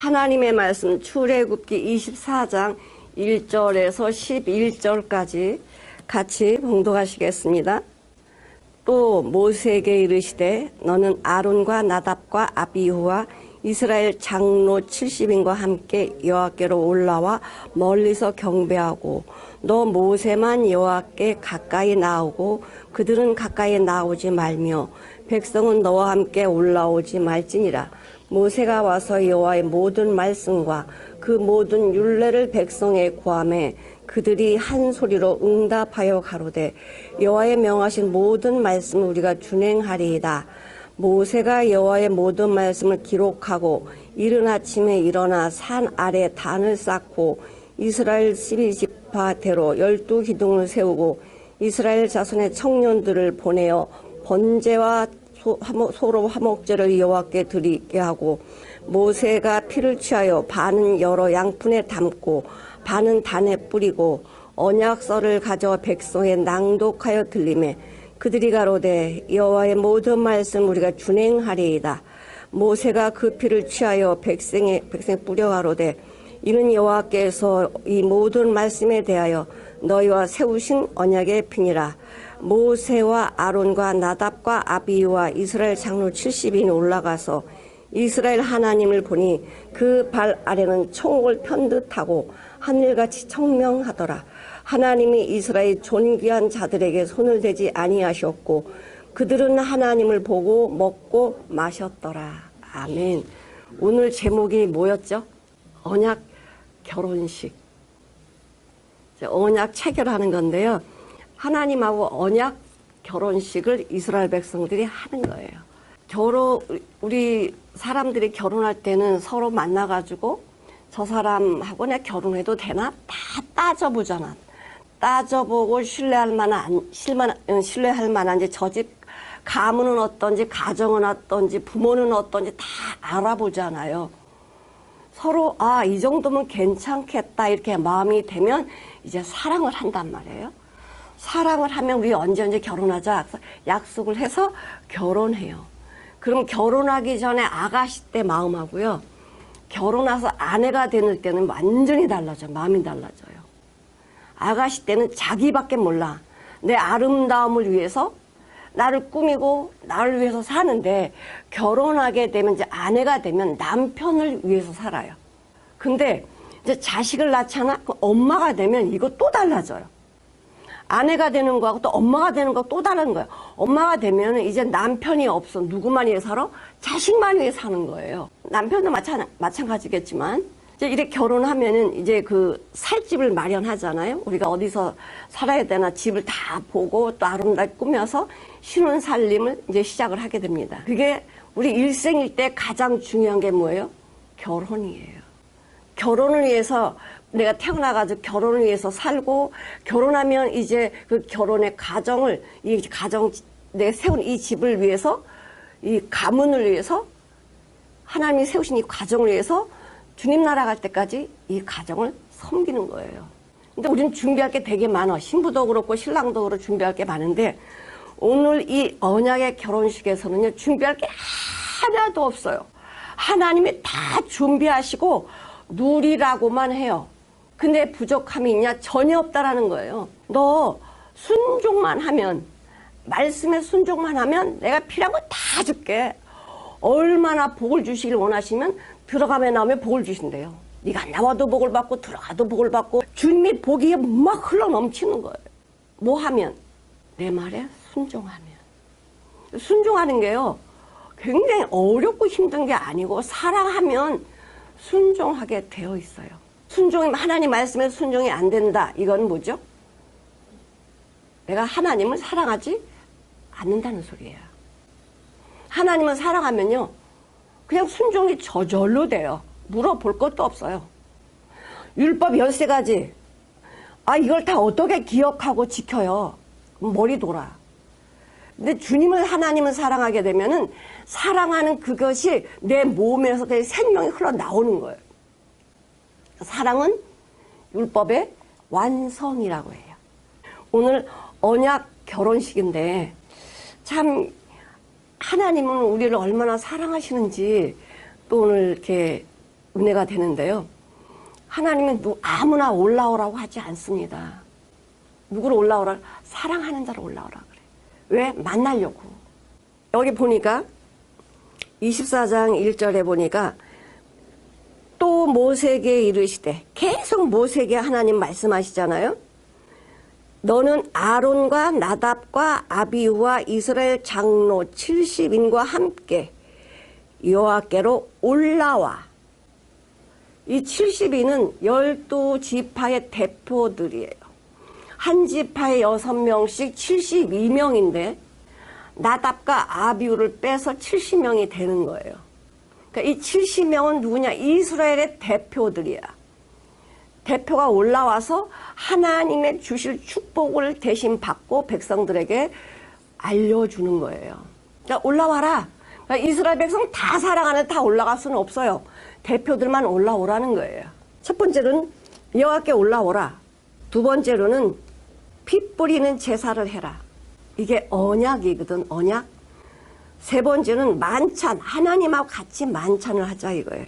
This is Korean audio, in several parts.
하나님의 말씀 출애굽기 24장 1절에서 11절까지 같이 봉독하시겠습니다. 또 모세에게 이르시되 너는 아론과 나답과 아비후와 이스라엘 장로 70인과 함께 여호와께로 올라와 멀리서 경배하고 너 모세만 여호와께 가까이 나오고 그들은 가까이 나오지 말며 백성은 너와 함께 올라오지 말지니라. 모세가 와서 여호와의 모든 말씀과 그 모든 율례를 백성에 구하매 그들이 한 소리로 응답하여 가로되 여호와의 명하신 모든 말씀을 우리가 준행하리이다. 모세가 여호와의 모든 말씀을 기록하고 이른 아침에 일어나 산 아래 단을 쌓고 이스라엘 12지파대로 12기둥을 세우고 이스라엘 자손의 청년들을 보내어 번제와 소로 화목제를 여호와께 드리게 하고 모세가 피를 취하여 반은 여러 양푼에 담고 반은 단에 뿌리고 언약서를 가져 백성에 낭독하여 들리매 그들이 가로되 여호와의 모든 말씀 우리가 준행하리이다. 모세가 그 피를 취하여 백성에 뿌려 가로되 이는 여호와께서 이 모든 말씀에 대하여 너희와 세우신 언약의 피니라. 모세와 아론과 나답과 아비후와 이스라엘 장로 70인이 올라가서 이스라엘 하나님을 보니 그 발 아래는 총을 편 듯하고 하늘같이 청명하더라. 하나님이 이스라엘 존귀한 자들에게 손을 대지 아니하셨고 그들은 하나님을 보고 먹고 마셨더라. 아멘. 오늘 제목이 뭐였죠? 언약 결혼식. 언약 체결하는 건데요. 하나님하고 언약 결혼식을 이스라엘 백성들이 하는 거예요. 우리 사람들이 결혼할 때는 서로 만나가지고 저 사람하고 내가 결혼해도 되나? 다 따져보잖아. 따져보고 신뢰할 만한지 저 집 가문은 어떤지 가정은 어떤지 부모는 어떤지 다 알아보잖아요. 서로 이 정도면 괜찮겠다 이렇게 마음이 되면 이제 사랑을 한단 말이에요. 사랑을 하면 우리 언제 결혼하자 약속을 해서 결혼해요. 그럼 결혼하기 전에 아가씨 때 마음하고요. 결혼해서 아내가 되는 때는 완전히 달라져요. 마음이 달라져요. 아가씨 때는 자기밖에 몰라. 내 아름다움을 위해서 나를 꾸미고 나를 위해서 사는데 결혼하게 되면 이제 아내가 되면 남편을 위해서 살아요. 근데 이제 자식을 낳잖아? 그 엄마가 되면 이거 또 달라져요. 아내가 되는 거하고 또 엄마가 되는 거 또 다른 거예요. 엄마가 되면 이제 남편이 없어. 누구만 위해 살아? 자식만 위해 사는 거예요. 남편도 마찬가지겠지만 이제 이렇게 결혼하면은 이제 그 살 집을 마련하잖아요. 우리가 어디서 살아야 되나 집을 다 보고 또 아름답게 꾸며서 신혼 살림을 이제 시작을 하게 됩니다. 그게 우리 일생일 때 가장 중요한 게 뭐예요? 결혼이에요. 결혼을 위해서 내가 태어나가지고 결혼을 위해서 살고 결혼하면 이제 그 결혼의 가정을 내가 세운 이 집을 위해서 이 가문을 위해서 하나님이 세우신 이 가정을 위해서 주님 나라 갈 때까지 이 가정을 섬기는 거예요. 근데 우리는 준비할 게 되게 많아. 신부도 그렇고 신랑도 그렇고 준비할 게 많은데 오늘 이 언약의 결혼식에서는요 준비할 게 하나도 없어요. 하나님이 다 준비하시고 누리라고만 해요. 근데 부족함이 있냐? 전혀 없다라는 거예요. 너 순종만 하면, 말씀에 순종만 하면 내가 필요한 거 다 줄게. 얼마나 복을 주시길 원하시면 들어가면 나오면 복을 주신대요. 네가 나와도 복을 받고 들어가도 복을 받고 주님의 복이 막 흘러 넘치는 거예요. 뭐 하면? 내 말에 순종하면. 순종하는 게요 굉장히 어렵고 힘든 게 아니고 사랑하면 순종하게 되어 있어요. 하나님 말씀에 순종이 안 된다. 이건 뭐죠? 내가 하나님을 사랑하지 않는다는 소리예요. 하나님을 사랑하면요 그냥 순종이 저절로 돼요. 물어볼 것도 없어요. 율법 13가지 이걸 다 어떻게 기억하고 지켜요? 머리 돌아. 근데 하나님을 사랑하게 되면은 사랑하는 그것이 내 몸에서 그 생명이 흘러나오는 거예요. 사랑은 율법의 완성이라고 해요. 오늘 언약 결혼식인데 참 하나님은 우리를 얼마나 사랑하시는지 또 오늘 이렇게 은혜가 되는데요. 하나님은 아무나 올라오라고 하지 않습니다. 누구를 올라오라? 사랑하는 자를 올라오라 그래. 왜? 만나려고. 여기 보니까 24장 1절에 보니까 또 모세에게 이르시되, 계속 모세에게 하나님 말씀하시잖아요. 너는 아론과 나답과 아비후와 이스라엘 장로 70인과 함께 여호와께로 올라와. 이 70인은 12지파의 대표들이에요. 한 지파에 6명씩 72명인데 나답과 아비후를 빼서 70명이 되는 거예요. 그러니까 이 70명은 누구냐? 이스라엘의 대표들이야. 대표가 올라와서 하나님의 주실 축복을 대신 받고 백성들에게 알려주는 거예요. 그러니까 올라와라. 그러니까 이스라엘 백성 다 사랑하는데 다 올라갈 수는 없어요. 대표들만 올라오라는 거예요. 첫 번째로는 여호와께 올라오라. 두 번째로는 피 뿌리는 제사를 해라. 이게 언약이거든, 언약. 세 번째는 만찬, 하나님하고 같이 만찬을 하자 이거예요.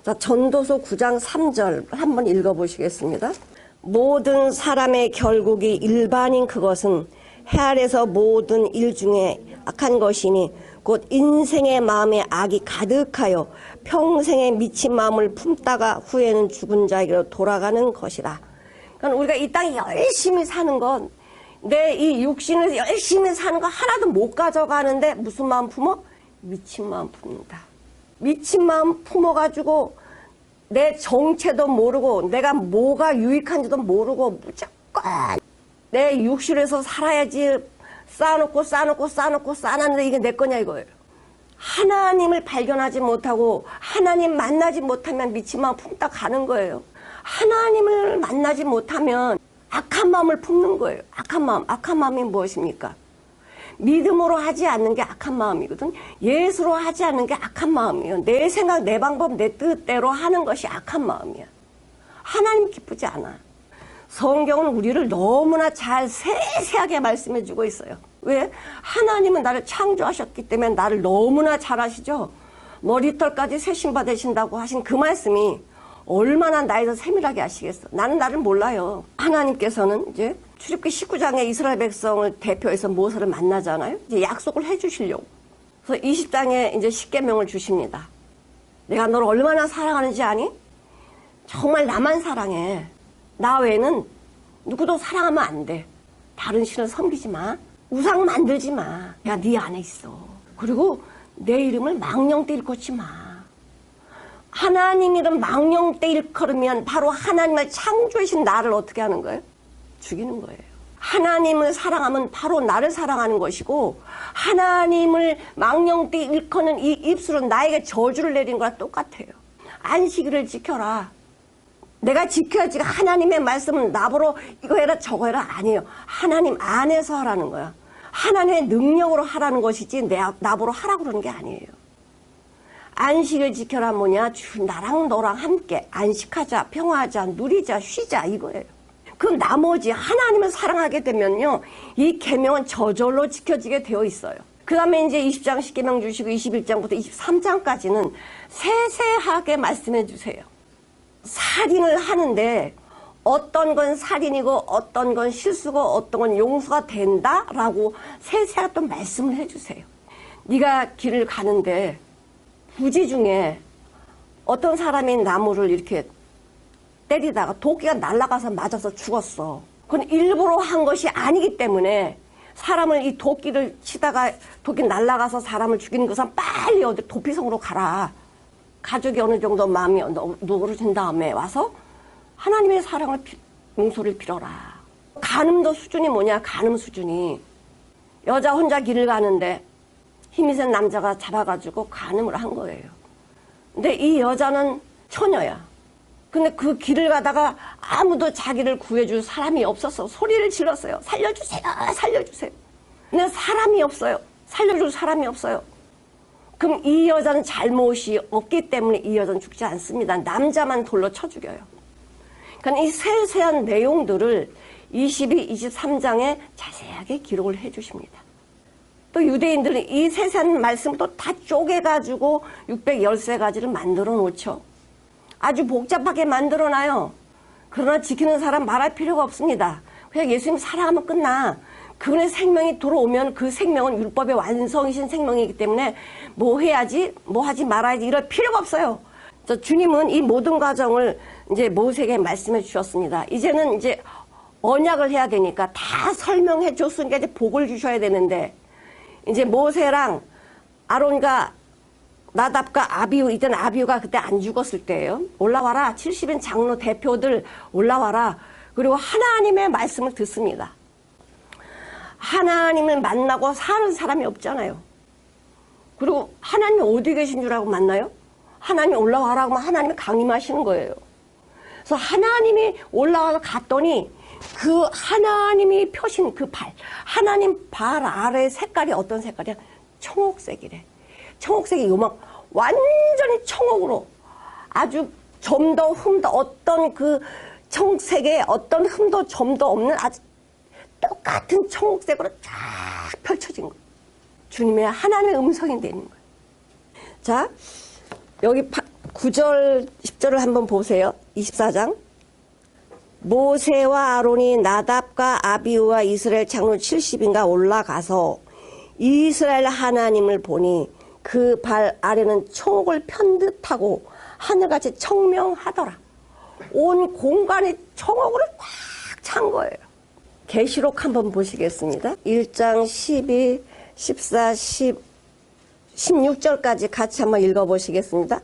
자, 전도서 9장 3절 한번 읽어보시겠습니다. 모든 사람의 결국이 일반인 그것은 해 아래서 모든 일 중에 악한 것이니 곧 인생의 마음에 악이 가득하여 평생의 미친 마음을 품다가 후에는 죽은 자에게로 돌아가는 것이라. 그러니까 우리가 이 땅에 열심히 사는 건, 내 이 육신을 열심히 사는 거 하나도 못 가져가는데 무슨 마음 품어? 미친 마음 품는다. 미친 마음 품어가지고 내 정체도 모르고 내가 뭐가 유익한지도 모르고 무조건 내 육신에서 살아야지 쌓아놓고 쌓아놨는데 이게 내 거냐 이거예요. 하나님을 발견하지 못하고 하나님 만나지 못하면 미친 마음 품다 가는 거예요. 하나님을 만나지 못하면 악한 마음을 품는 거예요. 악한 마음. 악한 마음이 무엇입니까? 믿음으로 하지 않는 게 악한 마음이거든. 예수로 하지 않는 게 악한 마음이에요. 내 생각, 내 방법, 내 뜻대로 하는 것이 악한 마음이야. 하나님 기쁘지 않아. 성경은 우리를 너무나 잘 세세하게 말씀해 주고 있어요. 왜? 하나님은 나를 창조하셨기 때문에 나를 너무나 잘 아시죠? 머리털까지 새 신바 되신다고 하신 그 말씀이 얼마나 나에서 세밀하게 아시겠어. 나는 나를 몰라요. 하나님께서는 이제 출애굽기 19장에 이스라엘 백성을 대표해서 모세를 만나잖아요. 이제 약속을 해 주시려고. 그래서 20장에 이제 십계명을 주십니다. 내가 너를 얼마나 사랑하는지 아니? 정말 나만 사랑해. 나 외에는 누구도 사랑하면 안 돼. 다른 신을 섬기지 마. 우상 만들지 마. 야, 네 안에 있어. 그리고 내 이름을 망령되 일컫지 마. 하나님 이름 망령되 일컬으면 바로 하나님을 창조하신 나를 어떻게 하는 거예요? 죽이는 거예요. 하나님을 사랑하면 바로 나를 사랑하는 것이고, 하나님을 망령되 일컫는 이 입술은 나에게 저주를 내린 거랑 똑같아요. 안식일을 지켜라. 내가 지켜야지. 하나님의 말씀은 나보러 이거 해라 저거 해라 아니에요. 하나님 안에서 하라는 거야. 하나님의 능력으로 하라는 것이지 나보러 하라고 그러는 게 아니에요. 안식을 지켜라 뭐냐? 나랑 너랑 함께 안식하자, 평화하자, 누리자, 쉬자 이거예요. 그 나머지 하나님을 사랑하게 되면요, 이 계명은 저절로 지켜지게 되어 있어요. 그 다음에 이제 20장 십계명 주시고 21장부터 23장까지는 세세하게 말씀해 주세요. 살인을 하는데 어떤 건 살인이고 어떤 건 실수고 어떤 건 용서가 된다라고 세세하게 또 말씀을 해주세요. 네가 길을 가는데 부지 중에 어떤 사람이 나무를 이렇게 때리다가 도끼가 날아가서 맞아서 죽었어. 그건 일부러 한 것이 아니기 때문에 사람을 이 도끼를 치다가 도끼 날아가서 사람을 죽이는 것은 빨리 어디 도피성으로 가라. 가족이 어느 정도 마음이 누그러진 다음에 와서 하나님의 사랑을 용서를 빌어라. 간음도 수준이 뭐냐? 간음 수준이 여자 혼자 길을 가는데 힘이 센 남자가 잡아가지고 간음을 한 거예요. 근데 이 여자는 처녀야. 근데 그 길을 가다가 아무도 자기를 구해줄 사람이 없어서 소리를 질렀어요. 살려주세요, 살려주세요. 근데 사람이 없어요. 살려줄 사람이 없어요. 그럼 이 여자는 잘못이 없기 때문에 이 여자는 죽지 않습니다. 남자만 돌로 쳐 죽여요. 그러니까 이 세세한 내용들을 22, 23장에 자세하게 기록을 해 주십니다. 또 유대인들은 이 세세한 말씀을 또 다 쪼개가지고 613가지를 만들어 놓죠. 아주 복잡하게 만들어놔요. 그러나 지키는 사람 말할 필요가 없습니다. 그냥 예수님 사랑하면 끝나. 그분의 생명이 들어오면 그 생명은 율법의 완성이신 생명이기 때문에 뭐 해야지, 뭐 하지 말아야지 이럴 필요가 없어요. 주님은 이 모든 과정을 이제 모세에게 말씀해 주셨습니다. 이제는 이제 언약을 해야 되니까 다 설명해 줬으니까 이제 복을 주셔야 되는데, 이제 모세랑 아론과 나답과 아비우, 이때는 아비우가 그때 안 죽었을 때예요. 올라와라. 70인 장로 대표들 올라와라. 그리고 하나님의 말씀을 듣습니다. 하나님을 만나고 사는 사람이 없잖아요. 그리고 하나님이 어디 계신 줄 알고 만나요? 하나님이 올라와라 하면 하나님이 강림하시는 거예요. 그래서 하나님이 올라와서 갔더니 그 하나님이 펴신 그 발, 하나님 발 아래 색깔이 어떤 색깔이야? 청옥색이래. 청옥색이 요막 완전히 청옥으로 아주 점도 흠도 어떤 그 청색에 어떤 흠도 점도 없는 아주 똑같은 청옥색으로 쫙 펼쳐진 거예요. 주님의 하나님의 음성이 되는 거예요. 자, 여기 9절 10절을 한번 보세요. 24장. 모세와 아론이 나답과 아비우와 이스라엘 장로 70인가 올라가서 이스라엘 하나님을 보니 그 발 아래는 청옥을 편 듯하고 하늘같이 청명하더라. 온 공간이 청옥으로 꽉 찬 거예요. 계시록 한번 보시겠습니다. 1장 12, 14, 16절까지 같이 한번 읽어보시겠습니다.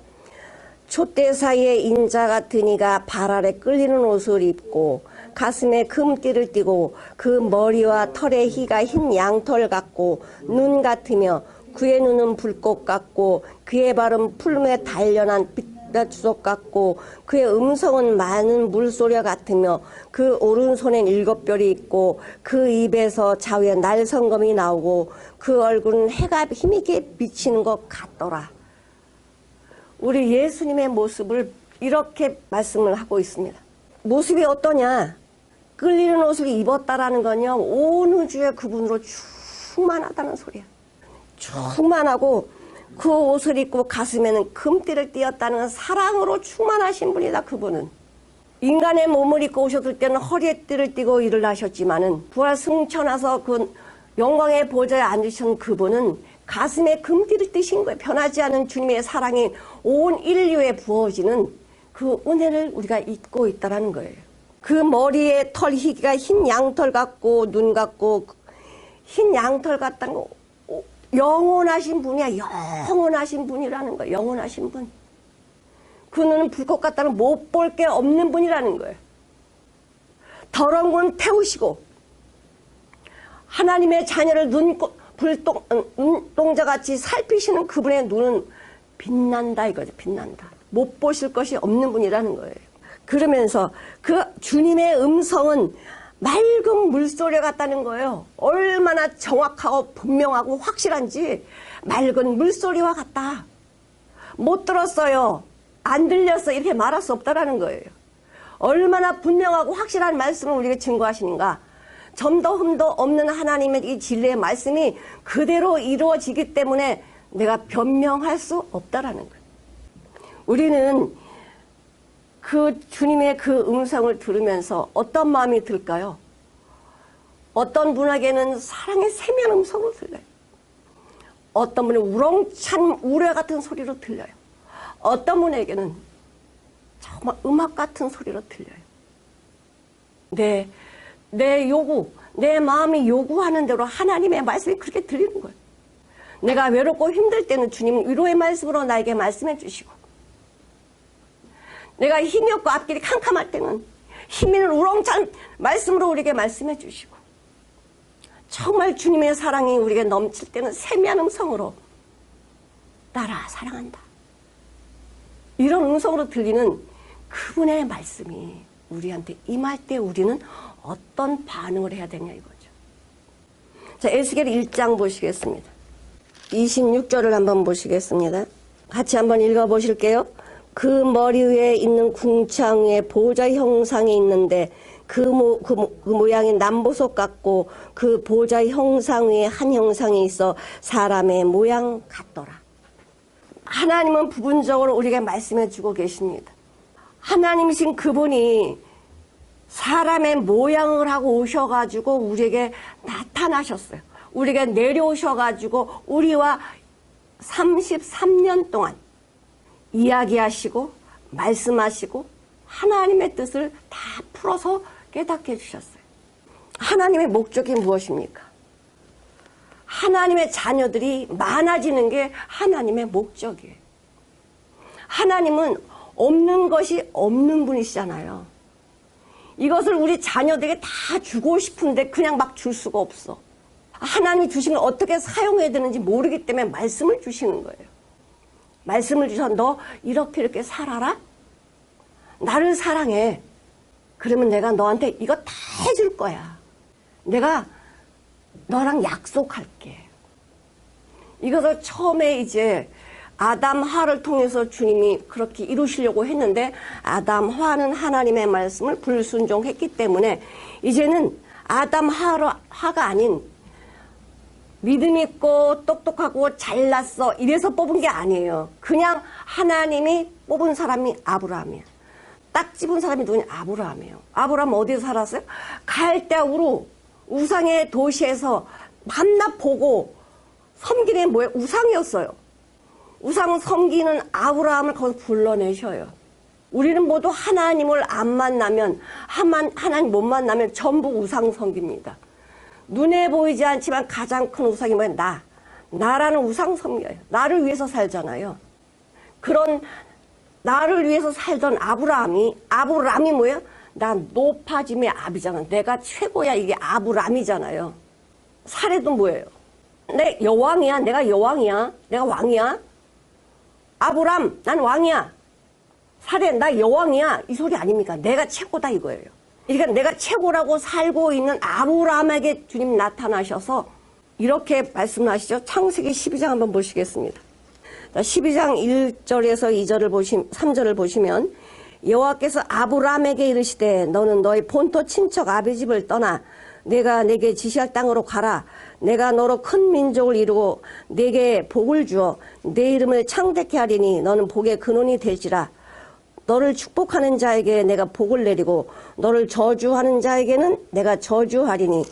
촛대 사이에 인자 같은 이가 발 아래 끌리는 옷을 입고 가슴에 금띠를 띠고 그 머리와 털의 희가 흰 양털 같고 눈 같으며 그의 눈은 불꽃 같고 그의 발은 풀무에 단련한 빛나주석 같고 그의 음성은 많은 물소리 같으며 그 오른손엔 7별이 있고 그 입에서 좌우에 날성검이 나오고 그 얼굴은 해가 힘있게 비치는 것 같더라. 우리 예수님의 모습을 이렇게 말씀을 하고 있습니다. 모습이 어떠냐? 끌리는 옷을 입었다라는 건요, 온 우주에 그분으로 충만하다는 소리야. 충만하고 그 옷을 입고 가슴에는 금띠를 띄었다는 건 사랑으로 충만하신 분이다. 그분은 인간의 몸을 입고 오셨을 때는 허리에 띠를 띠고 일을 하셨지만은 부활 승천하서 그 영광의 보좌에 앉으신 그분은 가슴에 금띠를 띠신 거예요. 변하지 않은 주님의 사랑이 온 인류에 부어지는 그 은혜를 우리가 잊고 있다는 거예요. 그 머리에 털 희기가 흰 양털 같고 눈 같고 흰 양털 같다는 거, 영원하신 분이야. 영원하신 분이라는 거예요. 영원하신 분. 그 눈은 불꽃 같다는 못 볼 게 없는 분이라는 거예요. 더러운 건 태우시고 하나님의 자녀를 눈동자같이 살피시는 그분의 눈은 빛난다 이거죠. 빛난다. 못 보실 것이 없는 분이라는 거예요. 그러면서 그 주님의 음성은 맑은 물소리 같다는 거예요. 얼마나 정확하고 분명하고 확실한지 맑은 물소리와 같다. 못 들었어요. 안 들렸어. 이렇게 말할 수 없다라는 거예요. 얼마나 분명하고 확실한 말씀을 우리에게 증거하시는가. 점도 흠도 없는 하나님의 이 진리의 말씀이 그대로 이루어지기 때문에 내가 변명할 수 없다라는 거예요. 우리는 그 주님의 그 음성을 들으면서 어떤 마음이 들까요? 어떤 분에게는 사랑의 세미한 음성으로 들려요. 어떤 분은 우렁찬 우레 같은 소리로 들려요. 어떤 분에게는 정말 음악 같은 소리로 들려요. 내 요구, 내 마음이 요구하는 대로 하나님의 말씀이 그렇게 들리는 거예요. 내가 외롭고 힘들 때는 주님은 위로의 말씀으로 나에게 말씀해 주시고, 내가 힘이 없고 앞길이 캄캄할 때는 힘이 있는 우렁찬 말씀으로 우리에게 말씀해 주시고, 정말 주님의 사랑이 우리에게 넘칠 때는 세미한 음성으로 나라 사랑한다. 이런 음성으로 들리는 그분의 말씀이 우리한테 임할 때 우리는 어떤 반응을 해야 되냐 이거죠. 자, 에스겔 1장 보시겠습니다. 26절을 한번 보시겠습니다. 같이 한번 읽어보실게요. 그 머리 위에 있는 궁창 위에 보좌 형상이 있는데 그 모양이 남보석 같고 그 보좌 형상 위에 한 형상이 있어 사람의 모양 같더라. 하나님은 부분적으로 우리에게 말씀해 주고 계십니다. 하나님이신 그분이 사람의 모양을 하고 오셔가지고 우리에게 나타나셨어요. 우리에게 내려오셔가지고 우리와 33년 동안 이야기하시고 말씀하시고 하나님의 뜻을 다 풀어서 깨닫게 해주셨어요. 하나님의 목적이 무엇입니까? 하나님의 자녀들이 많아지는 게 하나님의 목적이에요. 하나님은 없는 것이 없는 분이시잖아요. 이것을 우리 자녀들에게 다 주고 싶은데 그냥 막 줄 수가 없어. 하나님이 주신 걸 어떻게 사용해야 되는지 모르기 때문에 말씀을 주시는 거예요. 말씀을 주셔서 너 이렇게 살아라. 나를 사랑해. 그러면 내가 너한테 이거 다 해줄 거야. 내가 너랑 약속할게. 이것을 처음에 이제 아담 하를 통해서 주님이 그렇게 이루시려고 했는데 아담 하는 하나님의 말씀을 불순종했기 때문에 이제는 아담 하가 아닌 믿음 있고 똑똑하고 잘났어 이래서 뽑은 게 아니에요. 그냥 하나님이 뽑은 사람이 아브라함이야. 딱 집은 사람이 누구냐? 아브라함이에요. 아브라함 어디서 살았어요? 갈대아 우루 우상의 도시에서 밤낮 보고 섬기는 게 뭐예요? 우상이었어요. 우상 섬기는 아브라함을 거기서 불러내셔요. 우리는 모두 하나님을 안 만나면 하나님 못 만나면 전부 우상 섬깁니다. 눈에 보이지 않지만 가장 큰 우상이 뭐예요? 나라는 우상 섬겨요. 나를 위해서 살잖아요. 그런 나를 위해서 살던 아브라함이 뭐예요? 난 높아짐의 아비잖아. 내가 최고야. 이게 아브라함이잖아요. 사례도 뭐예요? 내 여왕이야. 내가 여왕이야. 내가 왕이야. 아브라함, 난 왕이야. 사례, 나 여왕이야. 이 소리 아닙니까? 내가 최고다 이거예요. 그러니까 내가 최고라고 살고 있는 아브라함에게 주님 나타나셔서 이렇게 말씀하시죠. 창세기 12장 한번 보시겠습니다. 12장 1절에서 3절을 보시면 여호와께서 아브라함에게 이르시되 너는 너희 본토 친척 아비 집을 떠나 내가 내게 지시할 땅으로 가라. 내가 너로 큰 민족을 이루고 내게 복을 주어 내 이름을 창대케 하리니 너는 복의 근원이 될지라. 너를 축복하는 자에게 내가 복을 내리고 너를 저주하는 자에게는 내가 저주하리니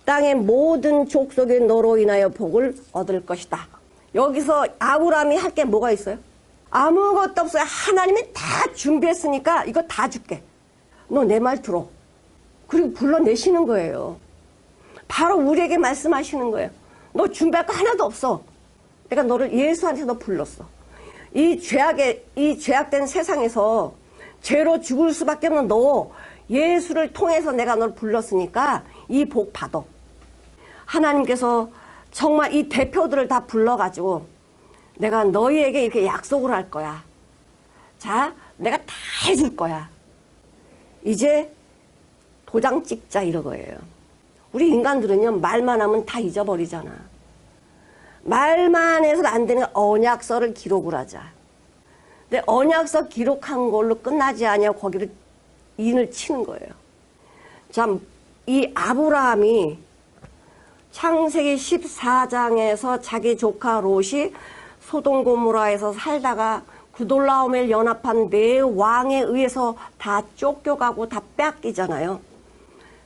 땅의 모든 족속이 너로 인하여 복을 얻을 것이다. 여기서 아브라함이 할 게 뭐가 있어요? 아무것도 없어요. 하나님이 다 준비했으니까 이거 다 줄게. 너 내 말 들어. 그리고 불러내시는 거예요. 바로 우리에게 말씀하시는 거예요. 너 준비할 거 하나도 없어. 내가 너를 예수한테서 불렀어. 이 죄악된 세상에서 죄로 죽을 수밖에 없는 너 예수를 통해서 내가 너를 불렀으니까 이 복 받아. 하나님께서 정말 이 대표들을 다 불러가지고 내가 너희에게 이렇게 약속을 할 거야. 자, 내가 다 해줄 거야. 이제 도장 찍자 이러거예요. 우리 인간들은요 말만 하면 다 잊어버리잖아. 말만 해서 안 되는 언약서를 기록을 하자. 근데 언약서 기록한 걸로 끝나지 않냐고 거기를 인을 치는 거예요. 참, 이 아브라함이 창세기 14장에서 자기 조카 롯이 소돔 고모라에서 살다가 구돌라오멜 연합한 네 왕에 의해서 다 쫓겨가고 다 뺏기잖아요.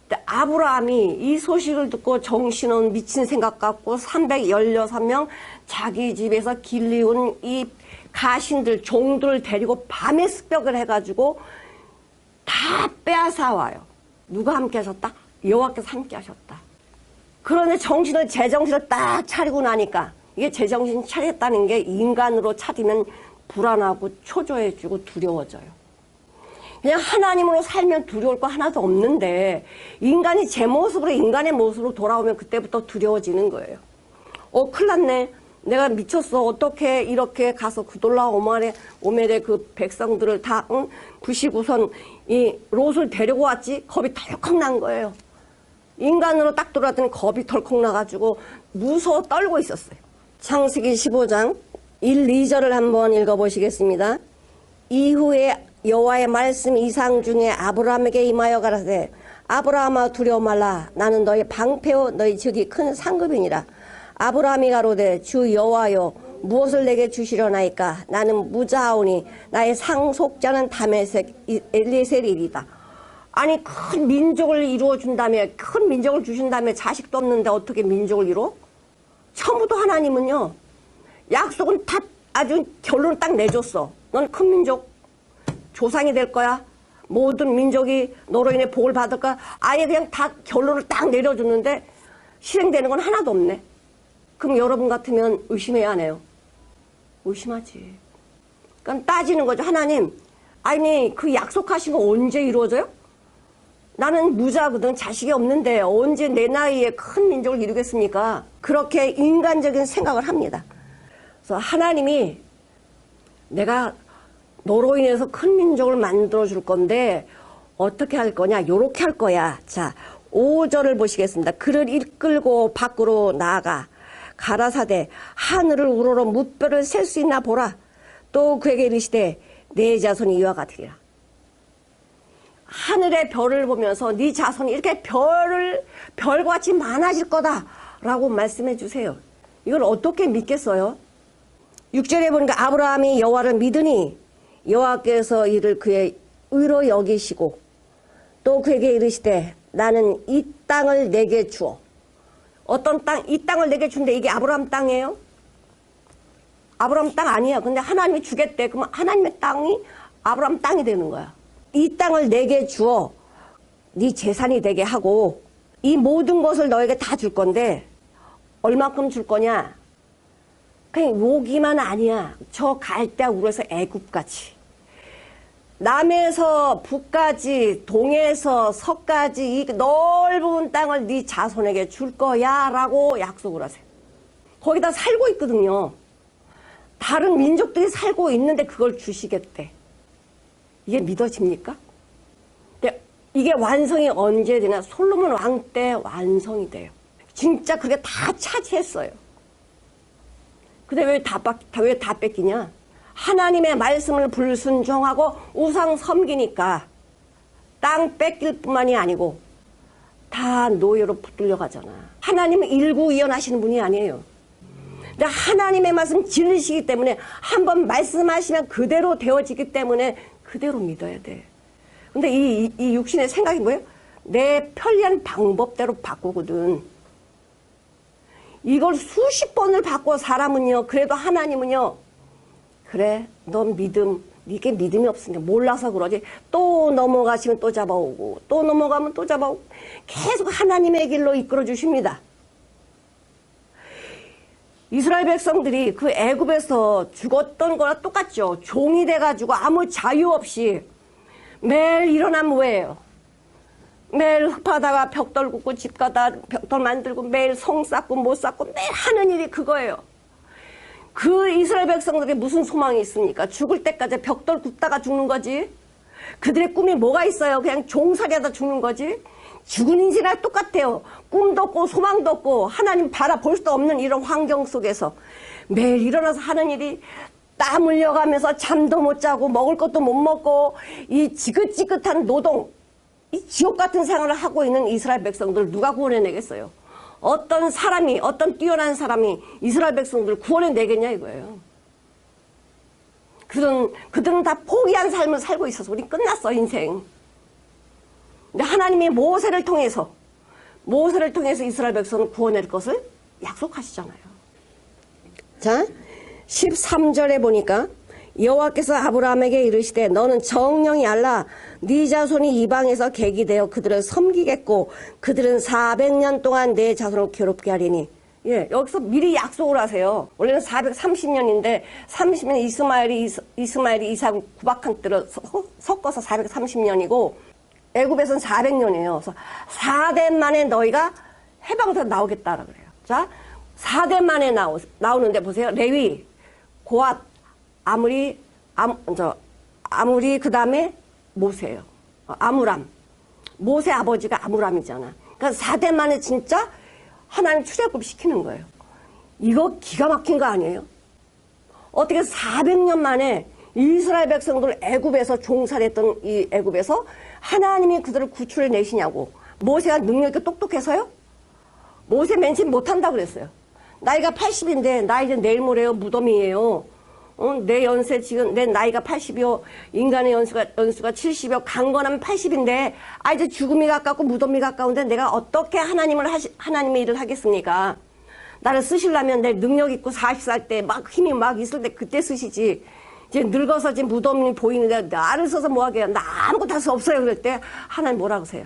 근데 아브라함이 이 소식을 듣고 정신은 미친 생각 갖고 316명 자기 집에서 길리운 이 가신들 종들을 데리고 밤에 습벽을 해가지고 다 빼앗아 와요. 누가 함께 하셨다? 여호와께서 함께 하셨다. 그런데 제정신을 딱 차리고 나니까 이게 제정신 차렸다는 게 인간으로 차리면 불안하고 초조해지고 두려워져요. 그냥 하나님으로 살면 두려울 거 하나도 없는데 인간이 제 모습으로 인간의 모습으로 돌아오면 그때부터 두려워지는 거예요. 큰일 났네. 내가 미쳤어. 어떻게 이렇게 가서 구돌라오멜의 그 백성들을 다 부시고선 이 롯을 데리고 왔지? 겁이 덜컥 난 거예요. 인간으로 딱 돌아왔더니 겁이 덜컥 나가지고 무서워 떨고 있었어요. 창세기 15장 1, 2절을 한번 읽어보시겠습니다. 이후에 여호와의 말씀 이상 중에 아브라함에게 임하여 가라사대 아브라함아 두려워 말라. 나는 너희 방패요 너희 즉이 큰 상급이니라. 아브라함이 가로되 주 여호와여 무엇을 내게 주시려나이까? 나는 무자하오니 나의 상속자는 다메섹 엘리에셀이리다. 아니 큰 민족을 이루어 준 다음에 큰 민족을 주신 다음에 자식도 없는데 어떻게 민족을 이루어? 처음부터 하나님은요 약속은 다 아주 결론을 딱 내줬어. 넌 큰 민족 조상이 될 거야. 모든 민족이 너로 인해 복을 받을 거야. 아예 그냥 다 결론을 딱 내려줬는데 실행되는 건 하나도 없네. 그럼 여러분 같으면 의심해야 하네요. 의심하지. 그러니까 따지는 거죠. 하나님, 아니 그 약속하신 거 언제 이루어져요? 나는 무자거든. 자식이 없는데 언제 내 나이에 큰 민족을 이루겠습니까? 그렇게 인간적인 생각을 합니다. 그래서 하나님이 내가 너로 인해서 큰 민족을 만들어 줄 건데 어떻게 할 거냐? 요렇게 할 거야. 자, 5절을 보시겠습니다. 그를 이끌고 밖으로 나아가 가라사대 하늘을 우러러 뭇별을 셀 수 있나 보라. 또 그에게 이르시되 내 자손이 이와 같으리라. 하늘의 별을 보면서 네 자손이 이렇게 별과 같이 많아질 거다라고 말씀해 주세요. 이걸 어떻게 믿겠어요? 6절에 보니까 아브라함이 여호와를 믿으니 여호와께서 이를 그의 의로 여기시고 또 그에게 이르시되 나는 이 땅을 내게 주어. 어떤 땅? 이 땅을 내게 준대. 이게 아브라함 땅이에요? 아브라함 땅 아니야. 근데 하나님이 주겠대. 그러면 하나님의 땅이 아브라함 땅이 되는 거야. 이 땅을 내게 주어 네 재산이 되게 하고 이 모든 것을 너에게 다 줄 건데 얼만큼 줄 거냐? 그냥 여기만 아니야. 저 갈대아우르에서 애굽까지. 남에서 북까지 동에서 서까지 이 넓은 땅을 네 자손에게 줄 거야 라고 약속을 하세요. 거기다 살고 있거든요. 다른 민족들이 살고 있는데 그걸 주시겠대. 이게 믿어집니까? 근데 이게 완성이 언제 되냐? 솔로몬 왕 때 완성이 돼요. 진짜 그게 다 차지했어요. 근데 왜 다 뺏기냐? 하나님의 말씀을 불순종하고 우상 섬기니까 땅 뺏길 뿐만이 아니고 다 노예로 붙들려 가잖아. 하나님은 일구이연하시는 분이 아니에요. 근데 하나님의 말씀 지르시기 때문에 한번 말씀하시면 그대로 되어지기 때문에 그대로 믿어야 돼. 근데 이 육신의 생각이 뭐예요? 내 편리한 방법대로 바꾸거든. 이걸 수십 번을 바꿔 사람은요. 그래도 하나님은요. 그래, 넌 이게 믿음이 없으니까 몰라서 그러지. 또 넘어가시면 또 잡아오고 또 넘어가면 또 잡아오고 계속 하나님의 길로 이끌어 주십니다. 이스라엘 백성들이 그 애굽에서 죽었던 거랑 똑같죠. 종이 돼가지고 아무 자유 없이 매일 일어나면 뭐예요? 매일 흡하다가 벽돌 굽고 집 가다 벽돌 만들고 매일 성 쌓고 못 쌓고 매일 하는 일이 그거예요. 그 이스라엘 백성들이 무슨 소망이 있습니까? 죽을 때까지 벽돌 굽다가 죽는 거지. 그들의 꿈이 뭐가 있어요? 그냥 종살이하다 죽는 거지. 죽은 인생이랑 똑같아요. 꿈도 없고 소망도 없고 하나님 바라볼 수도 없는 이런 환경 속에서 매일 일어나서 하는 일이 땀 흘려가면서 잠도 못 자고 먹을 것도 못 먹고 이 지긋지긋한 노동, 이 지옥 같은 생활을 하고 있는 이스라엘 백성들 누가 구원해내겠어요? 어떤 사람이, 어떤 뛰어난 사람이 이스라엘 백성들을 구원해내겠냐 이거예요. 그들은 다 포기한 삶을 살고 있어서 우리 끝났어 인생. 근데 하나님이 모세를 통해서 이스라엘 백성을 구원할 것을 약속하시잖아요. 자, 13절에 보니까 여호와께서 아브라함에게 이르시되 너는 정령이 알라 네 자손이 이방에서 객이 되어 그들을 섬기겠고 그들은 400년 동안 내 자손을 괴롭게 하리니. 예, 여기서 미리 약속을 하세요. 원래는 430년인데 30년 이스마엘이 이삭을 구박한 때를 섞어서 430년이고 애굽에서는 400년이에요. 그래서 4대 만에 너희가 해방돼서 나오겠다라 그래요. 자, 4대 만에 나오는데 보세요. 레위, 고앗, 아무리 그 다음에 모세예요. 아므람. 모세 아버지가 아므람이잖아. 그러니까 4대 만에 진짜 하나님 출애굽 시키는 거예요. 이거 기가 막힌 거 아니에요? 어떻게 400년 만에 이스라엘 백성들 애굽에서 종살했던 이 애굽에서 하나님이 그들을 구출해 내시냐고. 모세가 능력이 똑똑해서요? 모세 맨신 못한다고 그랬어요. 나이가 80인데 나 이제 내일 모레요 무덤이에요. 내 연세 지금 내 나이가 80이요. 인간의 연수가 70이요. 강건하면 80인데 이제 죽음이 가깝고 무덤이 가까운데 내가 어떻게 하나님의 일을 하겠습니까? 나를 쓰시려면 내 능력 있고 40살 때 막 힘이 막 있을 때 그때 쓰시지. 이제 늙어서 지금 무덤이 보이는데 나를 써서 뭐 하게요? 나 아무것도 할 수 없어요. 그럴 때 하나님 뭐라 그러세요?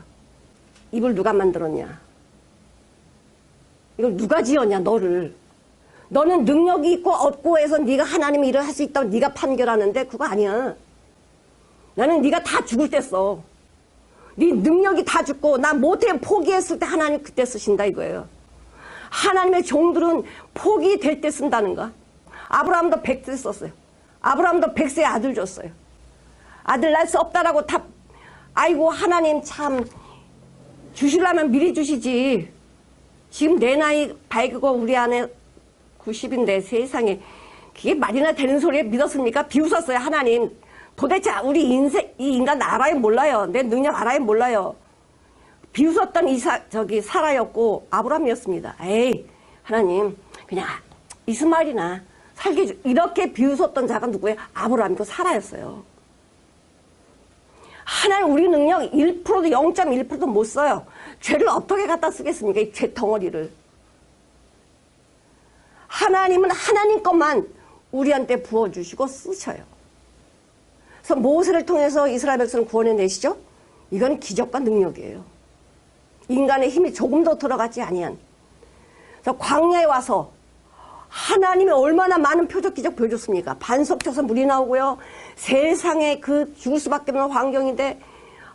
이걸 누가 만들었냐? 이걸 누가 지었냐? 너를. 너는 능력이 있고 없고 해서 네가 하나님의 일을 할 수 있다고 네가 판결하는데 그거 아니야. 나는 네가 다 죽을 때 써. 네 능력이 다 죽고 나 못해 포기했을 때 하나님 그때 쓰신다 이거예요. 하나님의 종들은 포기될 때 쓴다는가. 아브라함도 100세 썼어요. 아브라함도 100세에 아들 줬어요. 아들 낳을 수 없다라고 다 아이고 하나님 참 주시려면 미리 주시지. 지금 내 나이 밝고 우리 아내 90인데 세상에 그게 말이나 되는 소리에 믿었습니까? 비웃었어요. 하나님 도대체 우리 인생 이 인간 알아요 몰라요? 내 능력 알아요 몰라요? 비웃었던 사라였고 아브라함이었습니다. 에이 하나님 그냥 이스마엘이나 살게 주 이렇게 비웃었던 자가 누구예요? 아브라함이고 사라였어요. 하나님 우리 능력 1%도 0.1%도 못 써요. 죄를 어떻게 갖다 쓰겠습니까? 이 죄 덩어리를. 하나님은 하나님 것만 우리한테 부어주시고 쓰셔요. 그래서 모세를 통해서 이스라엘 백성을 구원해내시죠? 이건 기적과 능력이에요. 인간의 힘이 조금 더 들어가지 아니한. 그래서 광야에 와서 하나님이 얼마나 많은 표적 기적 보여줬습니까? 반석 쳐서 물이 나오고요. 세상에 그 죽을 수밖에 없는 환경인데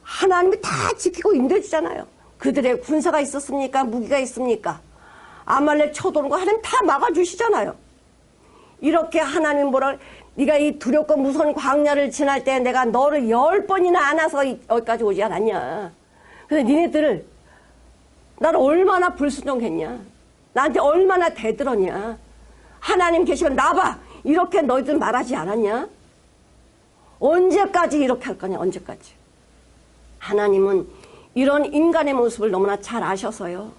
하나님이 다 지키고 인도해주잖아요. 그들의 군사가 있었습니까? 무기가 있습니까? 아말렉 쳐도는 거 하나님 다 막아주시잖아요. 이렇게 하나님 뭐라 네가 이 두렵고 무서운 광야를 지날 때 내가 너를 10번이나 안아서 여기까지 오지 않았냐. 그래서 니네들을 나를 얼마나 불순종했냐. 나한테 얼마나 대들었냐. 하나님 계시면 나봐 이렇게 너희들 말하지 않았냐. 언제까지 이렇게 할 거냐. 언제까지. 하나님은 이런 인간의 모습을 너무나 잘 아셔서요.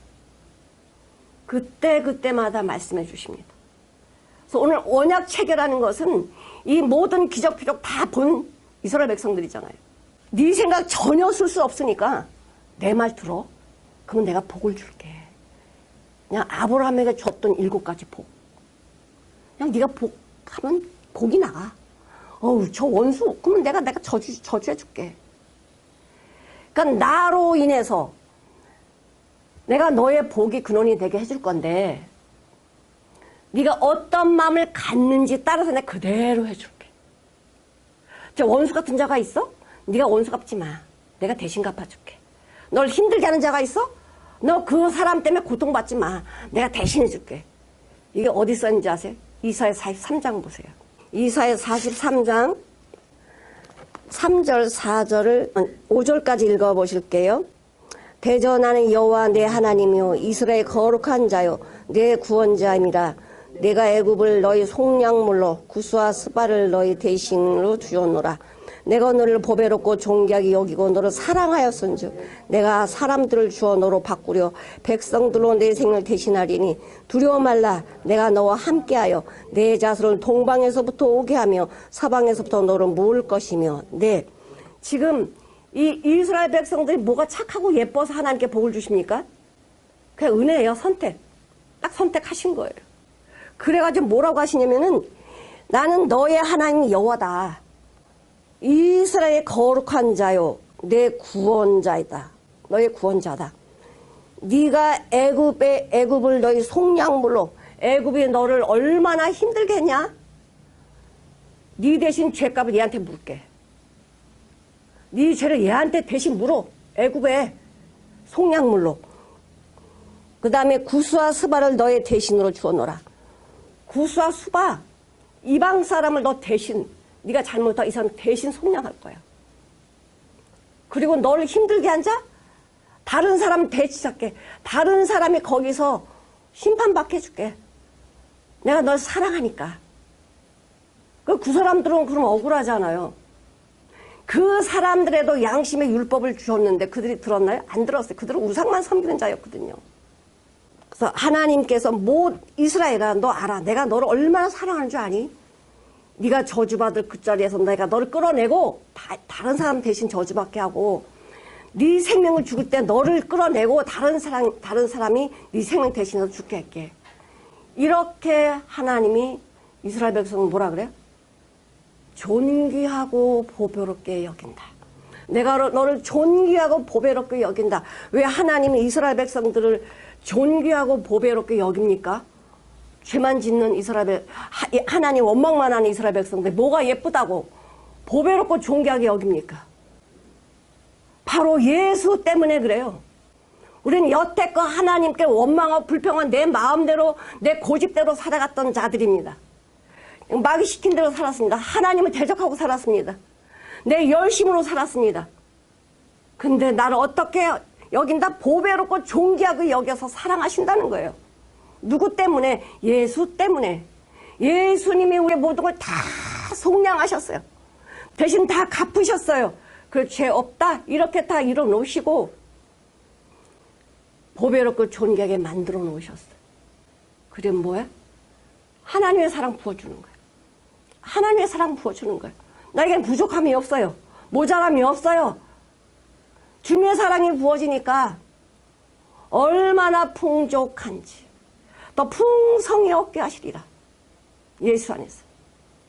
그때마다 말씀해 주십니다. 그래서 오늘 언약 체결하는 것은 이 모든 기적 표적 다 본 이스라엘 백성들이잖아요. 네 생각 전혀 쓸 수 없으니까 내 말 들어. 그러면 내가 복을 줄게. 그냥 아브라함에게 줬던 7가지 복. 그냥 네가 복하면 복이 나가. 어우 저 원수 그러면 내가 저주해 줄게. 그러니까 나로 인해서 내가 너의 복이 근원이 되게 해줄 건데 네가 어떤 마음을 갖는지 따라서 내가 그대로 해줄게. 저 원수 같은 자가 있어? 네가 원수 갚지 마. 내가 대신 갚아줄게. 널 힘들게 하는 자가 있어? 너 그 사람 때문에 고통받지 마. 내가 대신 해줄게. 이게 어디 써있는지 아세요? 이사야 43장 보세요. 이사야 43장 3절 4절을 5절까지 읽어보실게요. 대전하는 여호와 내 하나님이요 이스라엘 거룩한 자요 내 구원자입니다. 내가 애굽을 너희 속량물로 구스와 스바를 너희 대신으로 주었노라. 내가 너를 보배롭고 존귀하게 여기고 너를 사랑하였은즉 내가 사람들을 주어 너로 바꾸려 백성들로 내 생을 대신하리니 두려워 말라. 내가 너와 함께하여 내 자손을 동방에서부터 오게 하며 사방에서부터 너를 모을 것이며. 네, 지금 이 이스라엘 백성들이 뭐가 착하고 예뻐서 하나님께 복을 주십니까? 그냥 은혜예요. 선택. 딱 선택하신 거예요. 그래가지고 뭐라고 하시냐면은 나는 너의 하나님 여호와다. 이스라엘의 거룩한 자요 내 구원자이다. 너의 구원자다. 네가 애굽을 너희 속량물로 애굽이 너를 얼마나 힘들게 했냐? 네 대신 죄값을 얘한테 물게. 네 죄를 얘한테 대신 물어. 애굽에 속량물로. 그 다음에 구스와 스바를 너의 대신으로 주어놓으라. 구스와 스바 이방 사람을 너 대신 네가 잘못하고 이 사람 대신 속량할 거야. 그리고 너를 힘들게 한 자 다른 사람 대치할게. 다른 사람이 거기서 심판받게 해줄게. 내가 널 사랑하니까. 그 사람들은 그럼 억울하잖아요. 그 사람들에도 양심의 율법을 주었는데 그들이 들었나요? 안 들었어요. 그들은 우상만 섬기는 자였거든요. 그래서 하나님께서 이스라엘아, 너 알아. 내가 너를 얼마나 사랑하는 줄 아니? 네가 저주받을 그 자리에서 내가 너를 끌어내고 다른 사람 대신 저주받게 하고, 네 생명을 죽을 때 너를 끌어내고 다른 사람이 네 생명 대신해서 죽게 할게. 이렇게 하나님이 이스라엘 백성을 뭐라 그래요? 존귀하고 보배롭게 여긴다. 내가 너를 존귀하고 보배롭게 여긴다. 왜 하나님이 이스라엘 백성들을 존귀하고 보배롭게 여깁니까? 죄만 짓는 하나님 원망만 하는 이스라엘 백성들 뭐가 예쁘다고 보배롭고 존귀하게 여깁니까? 바로 예수 때문에 그래요. 우리는 여태껏 하나님께 원망하고 불평한 내 마음대로 내 고집대로 살아갔던 자들입니다. 마귀 시킨 대로 살았습니다. 하나님을 대적하고 살았습니다. 내 열심으로 살았습니다. 근데 나를 어떻게 여긴다? 보배롭고 존귀하게 여겨서 사랑하신다는 거예요. 누구 때문에? 예수 때문에. 예수님이 우리의 모든 걸 다 속량하셨어요. 대신 다 갚으셨어요. 그 죄 없다 이렇게 다 이뤄놓으시고 보배롭고 존귀하게 만들어 놓으셨어요. 그래 뭐야? 하나님의 사랑 부어주는 거예요. 하나님의 사랑 부어주는 거예요. 나에겐 부족함이 없어요. 모자람이 없어요. 주님의 사랑이 부어지니까 얼마나 풍족한지 더 풍성히 얻게 하시리라. 예수 안에서.